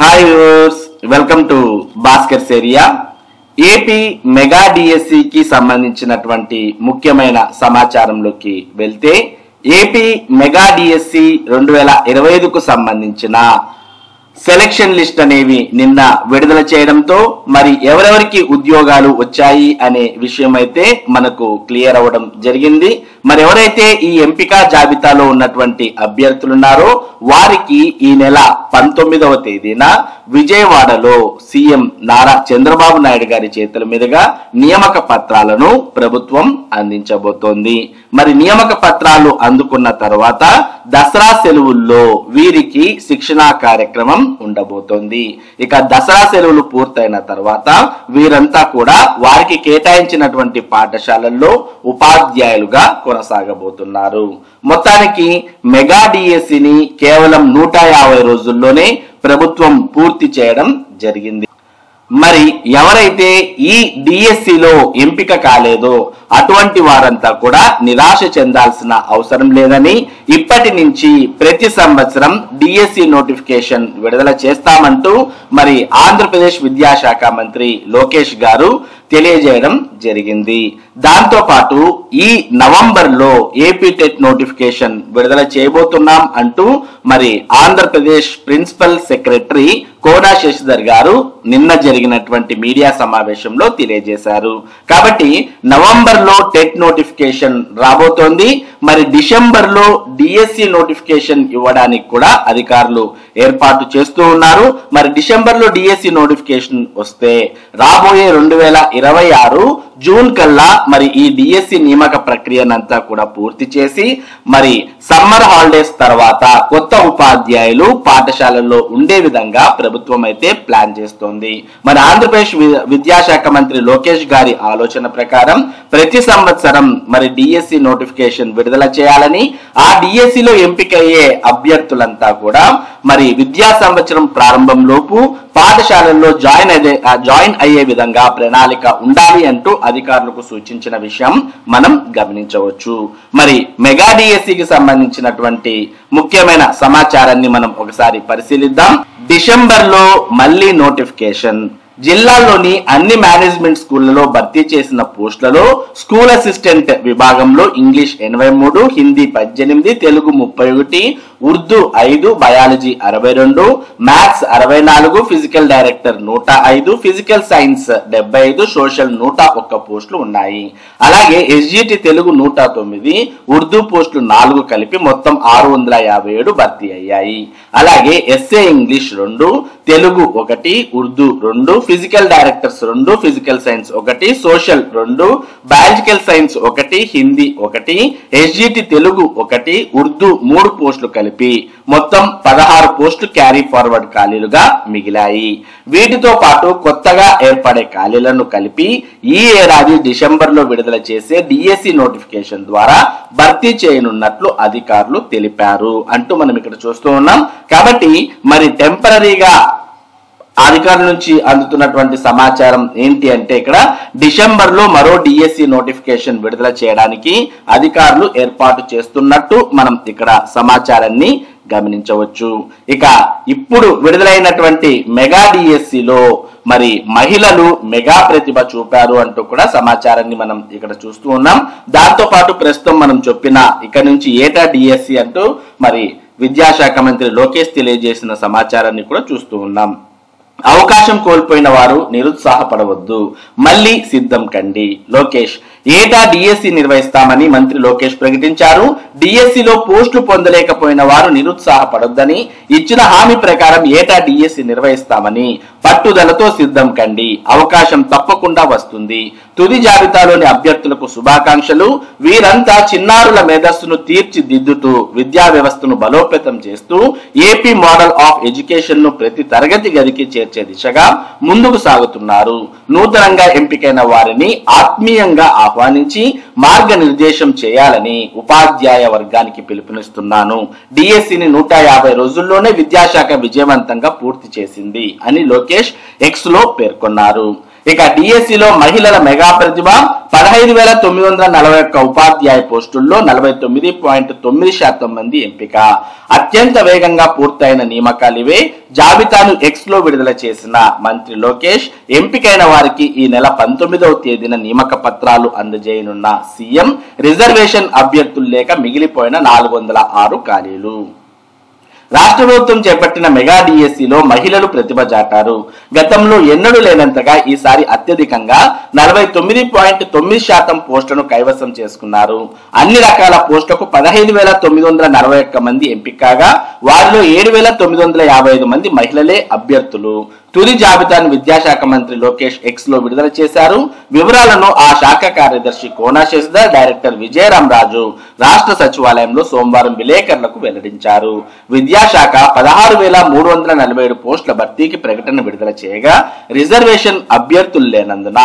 Hi viewers, welcome to Bhaskar's area. AP mega DSC కి సంబంధించినటువంటి ముఖ్యమైన సమాచారంలోకి వెళ్తే ఏపీ మెగా డిఎస్సి 2025కు సంబంధించిన సెలక్షన్ లిస్ట్ అనేవి నిన్న విడుదల చేయడంతో మరి ఎవరెవరికి ఉద్యోగాలు వచ్చాయి అనే విషయం అయితే మనకు క్లియర్ అవ్వడం జరిగింది. మరి ఎవరైతే ఈ ఎంపిక జాబితాలో ఉన్నటువంటి అభ్యర్థులున్నారో వారికి ఈ నెల 19వ తేదీన విజయవాడలో సీఎం నారా చంద్రబాబు నాయుడు గారి చేతుల మీదుగా నియామక పత్రాలను ప్రభుత్వం అందించబోతోంది. మరి నియామక పత్రాలు అందుకున్న తర్వాత దసరా సెలవుల్లో వీరికి శిక్షణా కార్యక్రమం ఉండబోతోంది. ఇక దసరా సెలవులు పూర్తయిన తర్వాత వీరంతా కూడా వారికి కేటాయించినటువంటి పాఠశాలల్లో ఉపాధ్యాయులుగా కొనసాగబోతున్నారు. మొత్తానికి మెగా డిఎస్సిని కేవలం 150 రోజుల్లోనే ప్రభుత్వం పూర్తి చేయడం జరిగింది. మరి ఎవరైతే ఈ డిఎస్సిలో ఎంపిక కాలేదో అటువంటి వారంతా కూడా నిరాశ చెందాల్సిన అవసరం లేదని, ఇప్పటి నుంచి ప్రతి సంవత్సరం డిఎస్సి నోటిఫికేషన్ విడుదల చేస్తామంటూ మరి ఆంధ్రప్రదేశ్ విద్యాశాఖ మంత్రి లోకేష్ గారు తెలియజేయడం జరిగింది. దాంతో పాటు ఈ నవంబర్లో ఏపీ టెట్ నోటిఫికేషన్ విడుదల చేయబోతున్నాం అంటూ మరి ఆంధ్రప్రదేశ్ ప్రిన్సిపల్ సెక్రటరీ కోడా శశిధర్ గారు నిన్న జరిగినటువంటి మీడియా సమావేశంలో తెలియజేశారు. కాబట్టి నవంబర్లో టెట్ నోటిఫికేషన్ రాబోతోంది. మరి డిసెంబర్లో డిఎస్సి నోటిఫికేషన్ ఇవ్వడానికి కూడా అధికారులు ఏర్పాటు చేస్తూ ఉన్నారు. మరి డిసెంబర్లో డిఎస్సి నోటిఫికేషన్ వస్తే రాబోయే 2026 జూన్ కల్లా మరి ఈ డిఎస్సి నియామక ప్రక్రియనంతా కూడా పూర్తి చేసి మరి సమ్మర్ హాలిడేస్ తర్వాత కొత్త ఉపాధ్యాయులు పాఠశాలల్లో ఉండే విధంగా ప్రభుత్వం అయితే ప్లాన్ చేస్తోంది. మరి ఆంధ్రప్రదేశ్ విద్యాశాఖ మంత్రి లోకేష్ గారి ఆలోచన ప్రకారం ప్రతి సంవత్సరం మరి డిఎస్సి నోటిఫికేషన్ విడుదల చేయాలని, ఆ డిఎస్సిలో ఎంపికయ్యే అభ్యర్థులంతా కూడా మరి విద్యా సంవత్సరం ప్రారంభంలోపు పాఠశాలల్లో జాయిన్ అయ్యే విధంగా ప్రణాళిక ఉండాలి అంటూ అధికారులకు సూచించిన విషయం మనం గమనించవచ్చు. మరి మెగా డిఎస్సికి సంబంధించినటువంటి ముఖ్యమైన సమాచారాన్ని మనం ఒకసారి పరిశీలిద్దాం. డిసెంబర్లో మళ్ళీ నోటిఫికేషన్. జిల్లాలోని అన్ని మేనేజ్మెంట్ స్కూళ్లలో భర్తీ చేసిన పోస్టులలో స్కూల్ అసిస్టెంట్ విభాగంలో English 83, Hindi 18, Telugu 31, Urdu 5, biology 62, maths 64, physical director 105, physical science 75, social 101 పోస్టులు ఉన్నాయి. అలాగే ఎస్జిటి తెలుగు 109, ఉర్దూ పోస్టులు 4 కలిపి మొత్తం 657 భర్తీ అయ్యాయి. అలాగే SA English 2, Telugu 1, Urdu 2, physical directors 2, physical science 1, social 2, biological science 1, Hindi 1, SGT Telugu 1, Urdu 3 పోస్టులు కలిపి మొత్తం 16 పోస్టులు క్యారీ ఫార్వర్డ్ ఖాళీలుగా మిగిలాయి. వీటితో పాటు కొత్తగా ఏర్పడే ఖాళీలను కలిపి ఈ ఏడాది డిసెంబర్లో విడుదల చేసే డిఎస్సి నోటిఫికేషన్ ద్వారా భర్తీ చేయనున్నట్లు అధికారులు తెలిపారు అంటూ మనం ఇక్కడ చూస్తూ ఉన్నాం. కాబట్టి మరి టెంపరరీగా అధికారుల నుంచి అందుతున్నటువంటి సమాచారం ఏంటి అంటే ఇక్కడ డిసెంబర్లో మరో డిఎస్సి నోటిఫికేషన్ విడుదల చేయడానికి అధికారులు ఏర్పాటు చేస్తున్నట్టు మనం ఇక్కడ సమాచారాన్ని గమనించవచ్చు. ఇక ఇప్పుడు విడుదలైనటువంటి మెగా డిఎస్సిలో మరి మహిళలు మెగా ప్రతిభ చూపారు అంటూ కూడా సమాచారాన్ని మనం ఇక్కడ చూస్తూ ఉన్నాం. దాంతో పాటు ప్రస్తుతం మనం చెప్పిన ఇక నుంచి ఏటా డిఎస్సి అంటూ మరి విద్యాశాఖ మంత్రి లోకేష్ తెలియజేసిన సమాచారాన్ని కూడా చూస్తూ ఉన్నాం. అవకాశం కోల్పోయిన వారు నిరుత్సాహపడవద్దు, మళ్ళీ సిద్ధం కండి. లోకేష్ ఏటా డిఎస్సి నిర్వహిస్తామని మంత్రి లోకేష్ ప్రకటించారు. డిఎస్సిలో పోస్టు పొందలేకపోయిన వారు నిరుత్సాహపడొద్దని, ఇచ్చిన హామీ ప్రకారం ఏటా డిఎస్సి నిర్వహిస్తామని పట్టుదలతో సిద్ధం కండి. అవకాశం తప్పకుండా వస్తుంది. తుది జాబితాలోని అభ్యర్థులకు శుభాకాంక్షలు. వీరంతా చిన్నారుల మేధస్సును తీర్చిదిద్దుతూ విద్యా వ్యవస్థను బలోపేతం చేస్తూ ఏపీ మోడల్ ఆఫ్ ఎడ్యుకేషన్ ను ప్రతి తరగతి గదికి చేర్చే దిశగా ముందుకు సాగుతున్నారు. నూతనంగా ఎంపికైన వారిని ఆత్మీయంగా ఆహ్వానించి మార్గనిర్దేశం చేయాలని ఉపాధ్యాయ వర్గానికి పిలుపునిస్తున్నాను. డిఎస్సిని 150 రోజుల్లోనే విద్యాశాఖ విజయవంతంగా పూర్తి చేసింది అని లోకేష్ ఎక్స్ లో పేర్కొన్నారు. ఇక డిఎస్సిలో మహిళల మెగా ప్రతిభ 15,941 ఉపాధ్యాయ పోస్టుల్లో 49.9% మంది ఎంపిక. అత్యంత వేగంగా పూర్తయిన నియామకాలు ఇవే. జాబితాను ఎక్స్ లో విడుదల చేసిన మంత్రి లోకేష్ ఎంపికైన వారికి ఈ నెల 19వ తేదీన నియామక పత్రాలు అందజేయనున్న సీఎం. రిజర్వేషన్ అభ్యర్థులు లేక మిగిలిపోయిన 406 ఖాళీలు. రాష్ట్ర ప్రభుత్వం చేపట్టిన మెగా డిఎస్సిలో మహిళలు ప్రతిభ చాటారు. గతంలో ఎన్నడూ లేనంతగా ఈసారి అత్యధికంగా 49.9% పోస్టులను కైవసం చేసుకున్నారు. అన్ని రకాల పోస్టులకు 15,941 మంది ఎంపికగా వారిలో 7,955 మంది మహిళలే అభ్యర్థులు. తుది జాబితాను విద్యాశాఖ మంత్రి లోకేష్ ఎక్స్ లో విడుదల చేశారు. వివరాలను ఆ శాఖ కార్యదర్శి కోనా శశిధర్, డైరెక్టర్ విజయరామ్ రాజు రాష్ట్ర సచివాలయంలో సోమవారం విలేకరులకు వెల్లడించారు. విద్యాశాఖ 16,347 పోస్టుల భర్తీకి ప్రకటన విడుదల చేయగా రిజర్వేషన్ అభ్యర్థులు లేనందున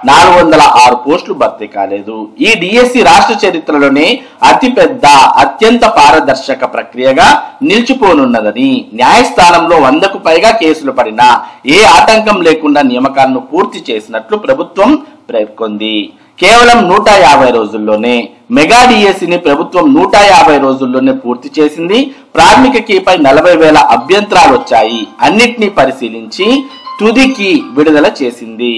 406 పోస్టులు భర్తీ కాలేదు. ఈ డిఎస్సి రాష్ట్ర చరిత్రలోనే అతిపెద్ద అత్యంత పారదర్శక ప్రక్రియగా నిలిచిపోనున్నదని, న్యాయస్థానంలో 100కు పైగా కేసులు పడినా ఏ ఆటంకం లేకుండా నియామకాలను పూర్తి చేసినట్లు ప్రభుత్వం పేర్కొంది. కేవలం 150 రోజుల్లోనే మెగా డిఎస్సిని ప్రభుత్వం 150 రోజుల్లోనే పూర్తి చేసింది. ప్రాథమిక కీపై 40,000 అభ్యంతరాలు వచ్చాయి. అన్నిటినీ పరిశీలించి తుదికి విడుదల చేసింది.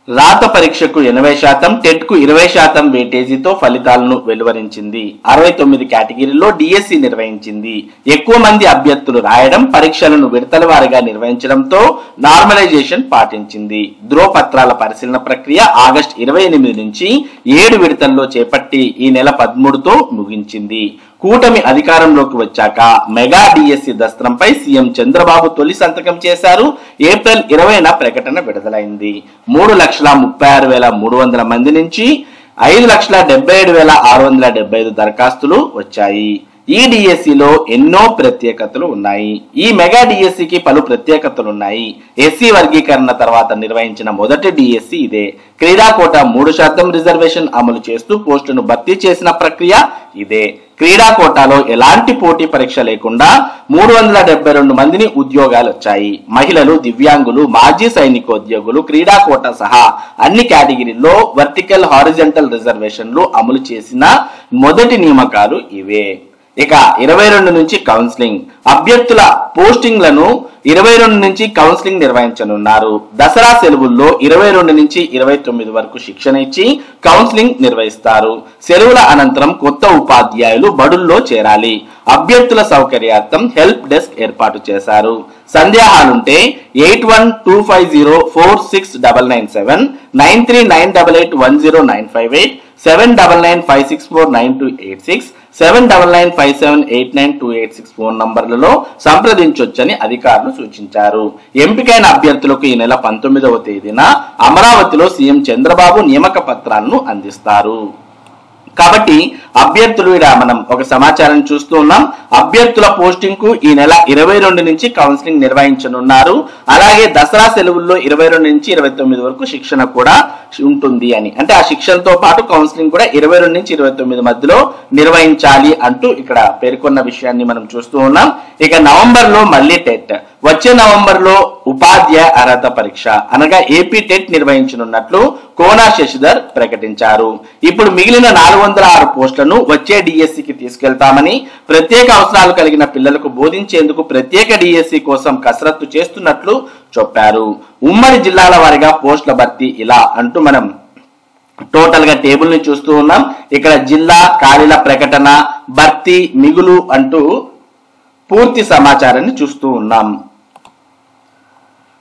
రాత పరీక్షకు 80%, టెట్ కు 20% వెయిటేజీతో ఫలితాలను వెలువరించింది. 69 కేటగిరీల్లో డిఎస్సి నిర్వహించింది. ఎక్కువ మంది అభ్యర్థులు రాయడం, పరీక్షలను విడతల వారీగా నిర్వహించడంతో నార్మలైజేషన్ పాటించింది. ధ్రువపత్రాల పరిశీలన ప్రక్రియ ఆగస్టు 28 నుంచి 7 విడతల్లో చేపట్టి ఈ నెల 13తో ముగించింది. కూటమి అధికారంలోకి వచ్చాక మెగా డిఎస్సి దస్త్రంపై సీఎం చంద్రబాబు తొలి సంతకం చేశారు. ఏప్రిల్ 20న ప్రకటన విడుదలైంది. 3,36,300 మంది నుంచి 5,77,675 దరఖాస్తులు వచ్చాయి. ఈ డిఎస్సిలో ఎన్నో ప్రత్యేకతలు ఉన్నాయి. ఈ మెగా డిఎస్సికి పలు ప్రత్యేకతలు ఉన్నాయి. ఎస్సీ వర్గీకరణ తర్వాత నిర్వహించిన మొదటి డిఎస్సి ఇదే. క్రీడా కోటా 3% రిజర్వేషన్ అమలు చేస్తూ పోస్టును భర్తీ చేసిన ప్రక్రియ ఇదే. క్రీడా కోటాలో ఎలాంటి పోటీ పరీక్ష లేకుండా 372 మందిని ఉద్యోగాలు వచ్చాయి. మహిళలు, దివ్యాంగులు, మాజీ సైనికోద్యోగులు క్రీడా కోటా సహా అన్ని కేటగిరీల్లో వర్టికల్, హారిజంటల్ రిజర్వేషన్లు అమలు చేసిన మొదటి నియామకాలు ఇవే. ఇక 22 నుంచి కౌన్సిలింగ్. అభ్యర్థుల పోస్టింగ్లను 22 నుంచి కౌన్సిలింగ్ నిర్వహించనున్నారు. దసరా సెలవుల్లో 22 నుంచి 29 వరకు శిక్షణ ఇచ్చి కౌన్సిలింగ్ నిర్వహిస్తారు. సెలవుల అనంతరం కొత్త ఉపాధ్యాయులు బడుల్లో చేరాలి. అభ్యర్థుల సౌకర్యార్థం హెల్ప్ డెస్క్ ఏర్పాటు చేశారు. సందేహాలుంటే 8125046997, 9398810958, 7995649286, 7995789286 ఫోన్ నంబర్లలో సంప్రదించొచ్చని అధికారులు సూచించారు. ఎంపికైన అభ్యర్థులకు ఈ నెల 19వ తేదీన అమరావతిలో సీఎం చంద్రబాబు నియామక పత్రాలను అందిస్తారు. కాబట్టి అభ్యర్థులు మనం ఒక సమాచారం చూస్తూ ఉన్నాం. అభ్యర్థుల పోస్టింగ్ కు ఈ నెల 22 నుంచి కౌన్సిలింగ్ నిర్వహించనున్నారు. అలాగే దసరా సెలవుల్లో 22 నుంచి 29 వరకు శిక్షణ కూడా ఉంటుంది అని, అంటే ఆ శిక్షణతో పాటు కౌన్సిలింగ్ కూడా 22 నుంచి 29 మధ్యలో నిర్వహించాలి అంటూ ఇక్కడ పేర్కొన్న విషయాన్ని మనం చూస్తూ ఉన్నాం. ఇక నవంబర్ లో మళ్ళీ టెట్, వచ్చే నవంబర్ లో ఉపాధ్యాయ అర్హత పరీక్ష అనగా ఏపీ టెట్ నిర్వహించనున్నట్లు కోనా శశిధర్ ప్రకటించారు. ఇప్పుడు మిగిలిన 406 పోస్టులను వచ్చే డిఎస్సికి తీసుకెళ్తామని, ప్రత్యేక అవసరాలు కలిగిన పిల్లలకు బోధించేందుకు ప్రత్యేక డిఎస్సి కోసం కసరత్తు చేస్తున్నట్లు చెప్పారు. ఉమ్మడి జిల్లాల వారీగా పోస్టుల భర్తీ ఇలా అంటూ మనం టోటల్ గా టేబుల్ ని చూస్తూ ఉన్నాం. ఇక్కడ జిల్లా, ఖాళీల ప్రకటన, భర్తీ, మిగులు అంటూ పూర్తి సమాచారాన్ని చూస్తూ ఉన్నాం.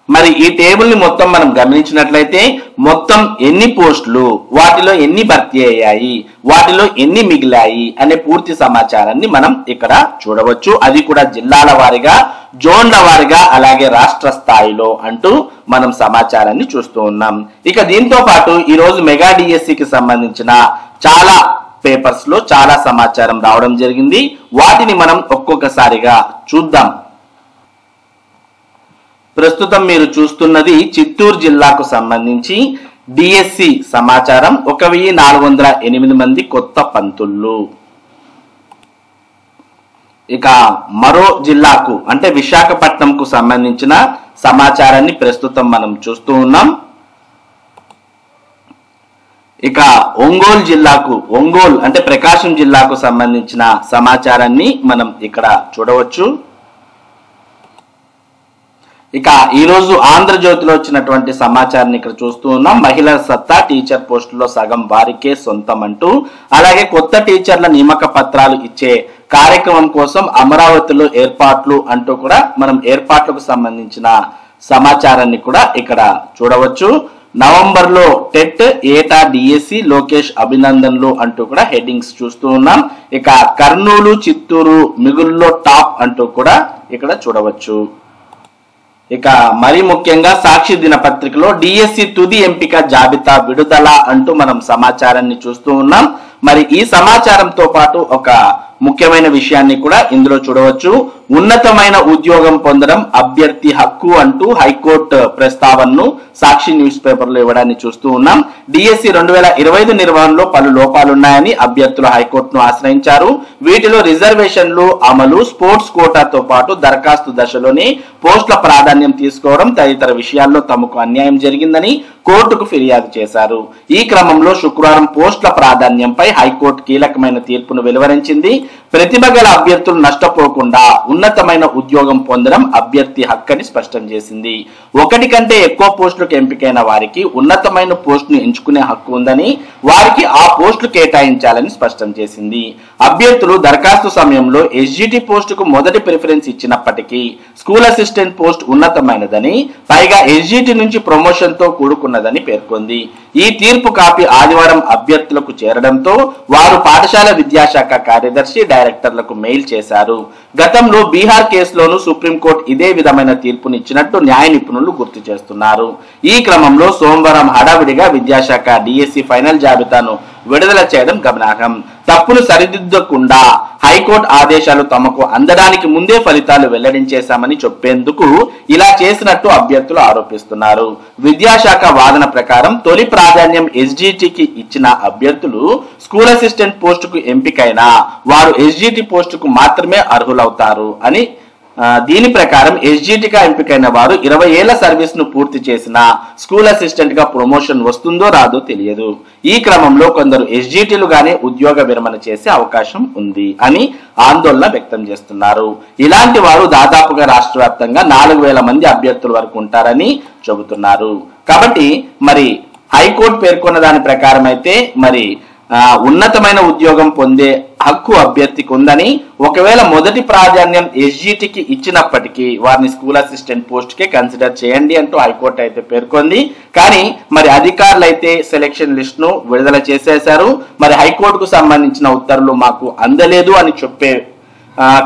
మరి ఈ టేబుల్ ని మొత్తం మనం గమనించినట్లయితే మొత్తం ఎన్ని పోస్టులు, వాటిలో ఎన్ని భర్తీ అయ్యాయి, వాటిలో ఎన్ని మిగిలాయి అనే పూర్తి సమాచారాన్ని మనం ఇక్కడ చూడవచ్చు. అది కూడా జిల్లాల వారీగా, జోన్ల వారీగా, అలాగే రాష్ట్ర స్థాయిలో అంటూ మనం సమాచారాన్ని చూస్తూ ఉన్నాం. ఇక దీంతో పాటు ఈ రోజు మెగా డిఎస్సికి సంబంధించిన చాలా పేపర్స్ లో చాలా సమాచారం రావడం జరిగింది. వాటిని మనం ఒక్కొక్కసారిగా చూద్దాం. ప్రస్తుతం మీరు చూస్తున్నది చిత్తూరు జిల్లాకు సంబంధించి డిఎస్సి సమాచారం. 1408 మంది కొత్త పంతులు. ఇక మరో జిల్లాకు అంటే విశాఖపట్నంకు సంబంధించిన సమాచారాన్ని ప్రస్తుతం మనం చూస్తూ ఉన్నాం. ఇక ఒంగోలు అంటే ప్రకాశం జిల్లాకు సంబంధించిన సమాచారాన్ని మనం ఇక్కడ చూడవచ్చు. ఇక ఈరోజు ఆంధ్రజ్యోతిలో వచ్చినటువంటి సమాచారాన్ని ఇక్కడ చూస్తూ ఉన్నాం. మహిళల సత్తా టీచర్ పోస్టులో సగం వారికే సొంతం అంటూ, అలాగే కొత్త టీచర్ల నియామక పత్రాలు ఇచ్చే కార్యక్రమం కోసం అమరావతిలో ఏర్పాట్లు అంటూ కూడా మనం ఏర్పాట్లకు సంబంధించిన సమాచారాన్ని కూడా ఇక్కడ చూడవచ్చు. నవంబర్లో టెట్, ఏటా డిఎస్సి, లోకేష్ అభినందనలు అంటూ కూడా హెడ్డింగ్స్ చూస్తూ ఉన్నాం. ఇక కర్నూలు, చిత్తూరు మిగుల్లో టాప్ అంటూ కూడా ఇక్కడ చూడవచ్చు. ఇక మరి ముఖ్యంగా సాక్షి దినపత్రికలో డిఎస్సి తుది ఎంపిక జాబితా విడుదల అంటూ మనం సమాచారాన్ని చూస్తూ ఉన్నాం. మరి ఈ సమాచారంతో పాటు ఒక ముఖ్యమైన విషయాన్ని కూడా ఇందులో చూడవచ్చు. ఉన్నతమైన ఉద్యోగం పొందడం అభ్యర్థి హక్కు అంటూ హైకోర్టు ప్రస్తావనను సాక్షి న్యూస్ పేపర్లో ఇవ్వడాన్ని చూస్తూ ఉన్నాం. డిఎస్సి 2025 నిర్వహణలో పలు లోపాలున్నాయని అభ్యర్థులు హైకోర్టును ఆశ్రయించారు. వీటిలో రిజర్వేషన్లు అమలు, స్పోర్ట్స్ కోటాతో పాటు దరఖాస్తు దశలోనే పోస్టుల ప్రాధాన్యం తీసుకోవడం తదితర విషయాల్లో తమకు అన్యాయం జరిగిందని కోర్టుకు ఫిర్యాదు చేశారు. ఈ క్రమంలో శుక్రవారం పోస్టుల ప్రాధాన్యంపై హైకోర్టు కీలకమైన తీర్పును వెలువరించింది. ప్రతిభ గల అభ్యర్థులు నష్టపోకుండా ఉన్నతమైన ఉద్యోగం పొందడం అభ్యర్థి హక్కని స్పష్టం చేసింది. ఒకటి కంటే ఎక్కువ పోస్టులకు ఎంపికైన వారికి ఉన్నతమైన పోస్టును ఎంచుకునే హక్కు ఉందని, వారికి ఆ పోస్టులు కేటాయించాలని స్పష్టం చేసింది. అభ్యర్థులు దరఖాస్తు సమయంలో ఎస్జిటి పోస్టుకు మొదటి ప్రిఫరెన్స్ ఇచ్చినప్పటికీ స్కూల్ అసిస్టెంట్ పోస్ట్ ఉన్నతమైనదని, పైగా ఎస్జిటి నుంచి ప్రమోషన్ తో కూడుకున్నదని పేర్కొంది. ఈ తీర్పు కాపీ ఆదివారం అభ్యర్థులకు చేరడంతో వారు పాఠశాల విద్యాశాఖ కార్యదర్శి, డైరెక్టర్లకు మెయిల్ చేశారు. గతంలో బీహార్ కేసులోనూ సుప్రీంకోర్టు ఇదే విధమైన తీర్పునిచ్చినట్టు న్యాయ నిపుణులు గుర్తు చేస్తున్నారు. ఈ క్రమంలో సోమవారం హడావిడిగా విద్యాశాఖ డిఎస్సి ఫైనల్ జాబితాను విడుదల చేయడం గమనార్హం. తప్పును సరిదిద్దకుండా హైకోర్టు ఆదేశాలు తమకు అందడానికి ముందే ఫలితాలు వెల్లడించేశామని చెప్పేందుకు ఇలా చేసినట్టు అభ్యర్థులు ఆరోపిస్తున్నారు. విద్యాశాఖ వాదన ప్రకారం తొలి ప్రాధాన్యం ఎస్జిటికి ఇచ్చిన అభ్యర్థులు స్కూల్ అసిస్టెంట్ పోస్టుకు ఎంపికైనా వారు ఎస్జిటి పోస్టుకు మాత్రమే అర్హులవుతారు అని, దీని ప్రకారం ఎస్జిటిగా ఎంపికైన వారు 20 ఏళ్ల సర్వీస్ ను పూర్తి చేసిన స్కూల్ అసిస్టెంట్ గా ప్రమోషన్ వస్తుందో రాదో తెలియదు. ఈ క్రమంలో కొందరు ఎస్జిటిలుగానే ఉద్యోగ విరమణ చేసే అవకాశం ఉంది అని ఆందోళన వ్యక్తం చేస్తున్నారు. ఇలాంటి వారు దాదాపుగా రాష్ట్ర వ్యాప్తంగా 4000 మంది అభ్యర్థుల వరకు ఉంటారని చెబుతున్నారు. కాబట్టి మరి హైకోర్టు పేర్కొన్న దాని ప్రకారం అయితే మరి ఉన్నతమైన ఉద్యోగం పొందే హక్కు అభ్యర్థికి ఉందని, ఒకవేళ మొదటి ప్రాధాన్యం ఎస్జిటికి ఇచ్చినప్పటికీ వారిని స్కూల్ అసిస్టెంట్ పోస్ట్ కే కన్సిడర్ చేయండి అంటూ హైకోర్టు అయితే పేర్కొంది. కానీ మరి అధికారులు అయితే సెలక్షన్ లిస్ట్ ను విడుదల చేసేశారు. మరి హైకోర్టుకు సంబంధించిన ఉత్తర్వులు మాకు అందలేదు అని చెప్పే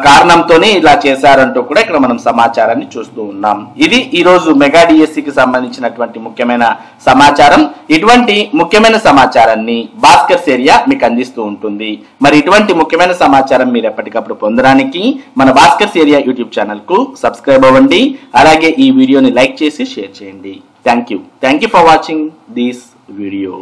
కారణంతోనే ఇలా చేశారంటూ కూడా ఇక్కడ మనం సమాచారాన్ని చూస్తూ ఉన్నాం. ఇది ఈ రోజు మెగా డిఎస్సికి సంబంధించినటువంటి ముఖ్యమైన సమాచారం. ఇటువంటి ముఖ్యమైన సమాచారాన్ని భాస్కర్ ఏరియా మీకు అందిస్తూ ఉంటుంది. మరి ఇటువంటి ముఖ్యమైన సమాచారం మీరు ఎప్పటికప్పుడు పొందడానికి మన భాస్కర్ ఏరియా యూట్యూబ్ ఛానల్ కు సబ్స్క్రైబ్ అవ్వండి. అలాగే ఈ వీడియోని లైక్ చేసి షేర్ చేయండి. Thank you for watching this video.